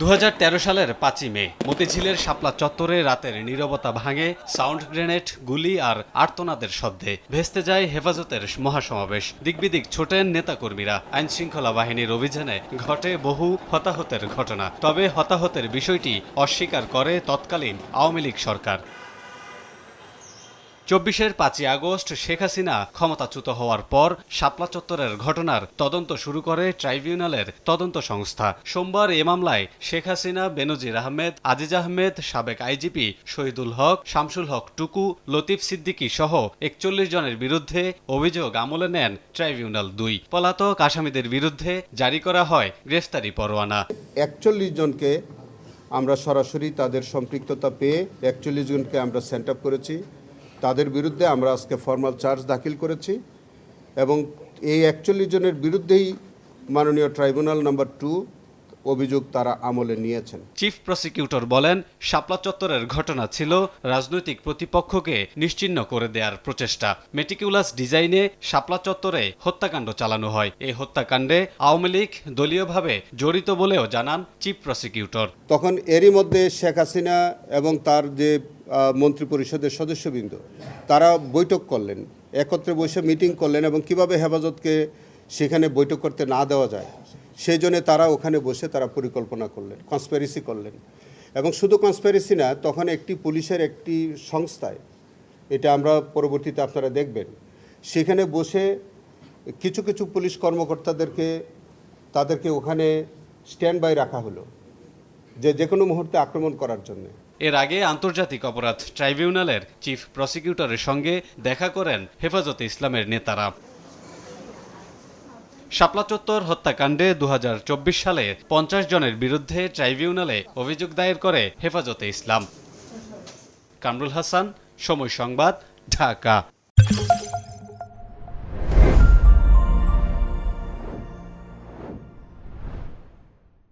2013 সালের 5ই মে মতিঝিলের শাপলা চত্বরে রাতের নীরবতা ভাঙে সাউন্ড গ্রেনেড, গুলি আর আর্তনাদের শব্দে। ভেস্তে যায় হেফাজতের মহাসমাবেশ। দিকবিদিক ছোটেন নেতাকর্মীরা। আইনশৃঙ্খলা বাহিনীর অভিযানে ঘটে বহু হতাহতের ঘটনা। তবে হতাহতের বিষয়টি অস্বীকার করে তৎকালীন আওয়ামী লীগ সরকার। 24-এর 5ই আগস্ট শেখ হাসিনা ক্ষমতাচ্যুত হওয়ার পর শাপলা চত্বরের ঘটনার তদন্ত শুরু করে ট্রাইব্যুনালের তদন্ত সংস্থা। সোমবার এ মামলায় শেখ হাসিনা, বেনজির আহমেদ, আজিজ আহমেদ, সাবেক আইজিপি শহীদুল হক, শামসুল হক টুকু, লতিফ সিদ্দিকী সহ 41 জনের বিরুদ্ধে অভিযোগ আমলে নেন ট্রাইব্যুনাল 2। পলাতক আসামিদের বিরুদ্ধে জারি করা হয় গ্রেফতারি পরোয়ানা। 41 জনকে আমরা সরাসরি তাদের সম্পৃক্ততা পেয়ে 41 জনকে আমরা সেন্ট আপ করেছি। তাদের বিরুদ্ধে আমরা আজকে ফর্মাল চার্জ দাখিল করেছি এবং এই 41 জনের বিরুদ্ধেই মাননীয় ট্রাইব্যুনাল নাম্বার 2 অভিযোগ তারা আমলে নিয়েছেন। চিফ প্রসিকিউটর বলেন, শাপলা চত্বরের ঘটনা ছিল রাজনৈতিক প্রতিপক্ষকে নিশ্চিহ্ন করে দেওয়ার প্রচেষ্টা। মেটিকুলাস ডিজাইনে শাপলা চত্বরে হত্যাকাণ্ড চালানো হয়। এই হত্যাকাণ্ডে আওয়ামী লীগ দলীয়ভাবে জড়িত বলেও জানান চিফ প্রসিকিউটর। তখন এরই মধ্যে শেখ হাসিনা এবং তার যে মন্ত্রিপরিষদের সদস্যবৃন্দ তারা বৈঠক করলেন, একত্রে বসে মিটিং করলেন এবং কিভাবে হেফাজতকে সেখানে বৈঠক করতে না দেওয়া যায় সেই জন্য তারা ওখানে বসে তারা পরিকল্পনা করলেন, কনস্পিরেসি করলেন। এবং শুধু কনস্পিরেসি না, তখন একটি পুলিশের একটি সংস্থায়, এটা আমরা পরবর্তীতে আপনারা দেখবেন, সেখানে বসে কিছু কিছু পুলিশ তাদেরকে ওখানে স্ট্যান্ড বাই রাখা হলো যে কোনো মুহূর্তে আক্রমণ করার জন্য। এর আগে আন্তর্জাতিক অপরাধ ট্রাইব্যুনালের চিফ প্রসিকিউটরের সঙ্গে দেখা করেন হেফাজতে ইসলামের নেতারা। শাপলা চত্বর হত্যাকাণ্ডে 2024 সালে 50 জনের বিরুদ্ধে ট্রাইব্যুনালে অভিযোগ দায়ের করে হেফাজতে ইসলাম। কামরুল হাসান, সময় সংবাদ, ঢাকা।